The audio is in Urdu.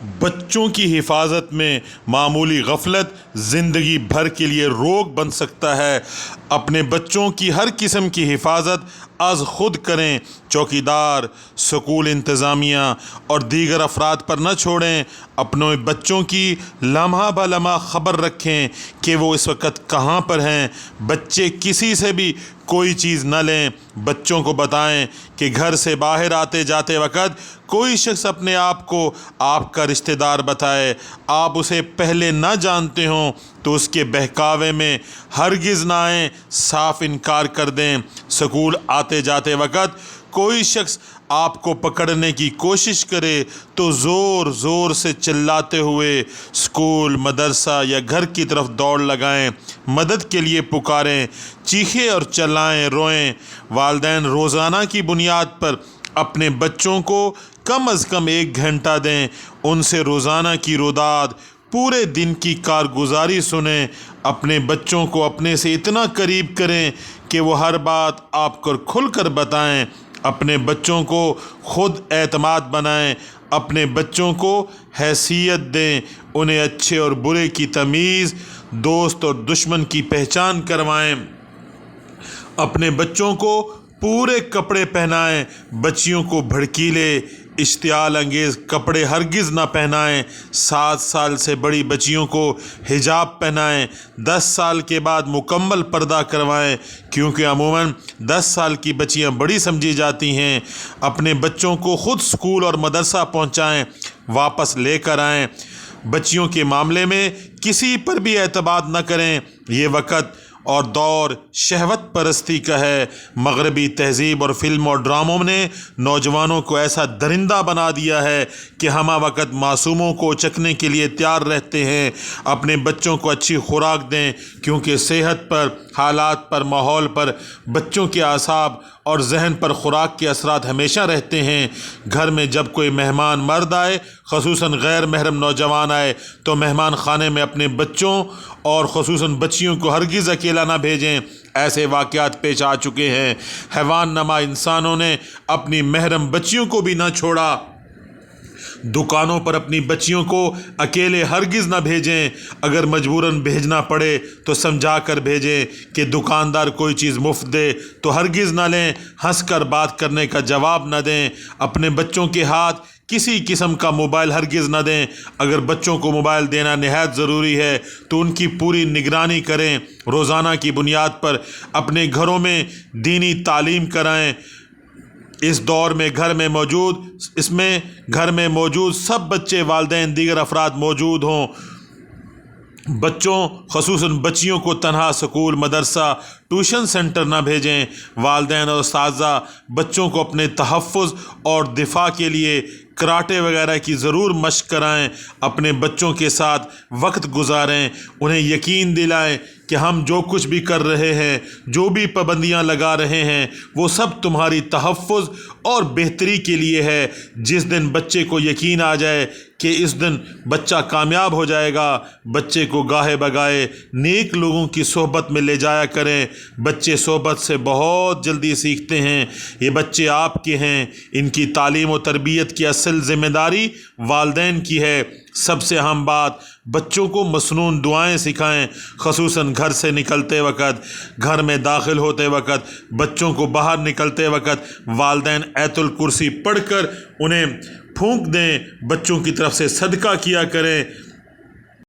بچوں کی حفاظت میں معمولی غفلت زندگی بھر کے لیے روک بن سکتا ہے۔ اپنے بچوں کی ہر قسم کی حفاظت از خود کریں۔ چوکیدار، اسکول انتظامیہ اور دیگر افراد پر نہ چھوڑیں۔ اپنے بچوں کی لمحہ بہ لمحہ خبر رکھیں کہ وہ اس وقت کہاں پر ہیں۔ بچے کسی سے بھی کوئی چیز نہ لیں۔ بچوں کو بتائیں کہ گھر سے باہر آتے جاتے وقت کوئی شخص اپنے آپ کو آپ کا رشتہ دار بتائے۔ آپ اسے پہلے نہ جانتے ہوں تو اس کے بہکاوے میں ہرگز نہ آئیں، صاف انکار کر دیں۔ اسکول آتے جاتے وقت کوئی شخص آپ کو پکڑنے کی کوشش کرے تو زور زور سے چلاتے ہوئے اسکول، مدرسہ یا گھر کی طرف دوڑ لگائیں، مدد کے لیے پکاریں، چیخیں اور چلائیں، روئیں۔ والدین روزانہ کی بنیاد پر اپنے بچوں کو کم از کم 1 گھنٹہ دیں۔ ان سے روزانہ کی روداد، پورے دن کی کارگزاری سنیں۔ اپنے بچوں کو اپنے سے اتنا قریب کریں کہ وہ ہر بات آپ کو کھل کر بتائیں۔ اپنے بچوں کو خود اعتماد بنائیں۔ اپنے بچوں کو حیثیت دیں۔ انہیں اچھے اور برے کی تمیز، دوست اور دشمن کی پہچان کروائیں۔ اپنے بچوں کو پورے کپڑے پہنائیں۔ بچیوں کو بھڑکیلے، اشتعال انگیز کپڑے ہرگز نہ پہنائیں۔ 7 سال سے بڑی بچیوں کو حجاب پہنائیں۔ 10 سال کے بعد مکمل پردہ کروائیں، کیونکہ عموماً 10 سال کی بچیاں بڑی سمجھی جاتی ہیں۔ اپنے بچوں کو خود اسکول اور مدرسہ پہنچائیں، واپس لے کر آئیں۔ بچیوں کے معاملے میں کسی پر بھی اعتماد نہ کریں۔ یہ وقت اور دور شہوت پرستی کا ہے۔ مغربی تہذیب اور فلموں اور ڈراموں نے نوجوانوں کو ایسا درندہ بنا دیا ہے کہ ہمہ وقت معصوموں کو اچکنے کے لیے تیار رہتے ہیں۔ اپنے بچوں کو اچھی خوراک دیں، کیونکہ صحت پر، حالات پر، ماحول پر، بچوں کے اعصاب اور ذہن پر خوراک کے اثرات ہمیشہ رہتے ہیں۔ گھر میں جب کوئی مہمان مرد آئے، خصوصاً غیر محرم نوجوان آئے، تو مہمان خانے میں اپنے بچوں اور خصوصاً بچیوں کو ہرگز اکیلا نہ بھیجیں۔ ایسے واقعات پیش آ چکے ہیں۔ حیوان نما انسانوں نے اپنی محرم بچیوں کو بھی نہ چھوڑا۔ دکانوں پر اپنی بچیوں کو اکیلے ہرگز نہ بھیجیں۔ اگر مجبوراً بھیجنا پڑے تو سمجھا کر بھیجیں کہ دکاندار کوئی چیز مفت دے تو ہرگز نہ لیں۔ ہنس کر بات کرنے کا جواب نہ دیں۔ اپنے بچوں کے ہاتھ کسی قسم کا موبائل ہرگز نہ دیں۔ اگر بچوں کو موبائل دینا نہایت ضروری ہے تو ان کی پوری نگرانی کریں۔ روزانہ کی بنیاد پر اپنے گھروں میں دینی تعلیم کرائیں۔ اس دور میں گھر میں موجود سب بچے، والدین، دیگر افراد موجود ہوں۔ بچوں خصوصاً بچیوں کو تنہا اسکول، مدرسہ، ٹیوشن سینٹر نہ بھیجیں۔ والدین اور اساتذہ بچوں کو اپنے تحفظ اور دفاع کے لیے کراٹے وغیرہ کی ضرور مشق کرائیں۔ اپنے بچوں کے ساتھ وقت گزاریں۔ انہیں یقین دلائیں کہ ہم جو کچھ بھی کر رہے ہیں، جو بھی پابندیاں لگا رہے ہیں، وہ سب تمہاری تحفظ اور بہتری کے لیے ہے۔ جس دن بچے کو یقین آ جائے کہ اس دن بچہ کامیاب ہو جائے گا، بچے کو گاہے بگائے نیک لوگوں کی صحبت میں لے جایا کریں۔ بچے صحبت سے بہت جلدی سیکھتے ہیں۔ یہ بچے آپ کے ہیں۔ ان کی تعلیم و تربیت کی اصل ذمہ داری والدین کی ہے۔ سب سے اہم بات، بچوں کو مسنون دعائیں سکھائیں، خصوصاً گھر سے نکلتے وقت، گھر میں داخل ہوتے وقت، بچوں کو باہر نکلتے وقت والدین آیت الکرسی پڑھ کر انہیں پھونک دیں۔ بچوں کی طرف سے صدقہ کیا کریں۔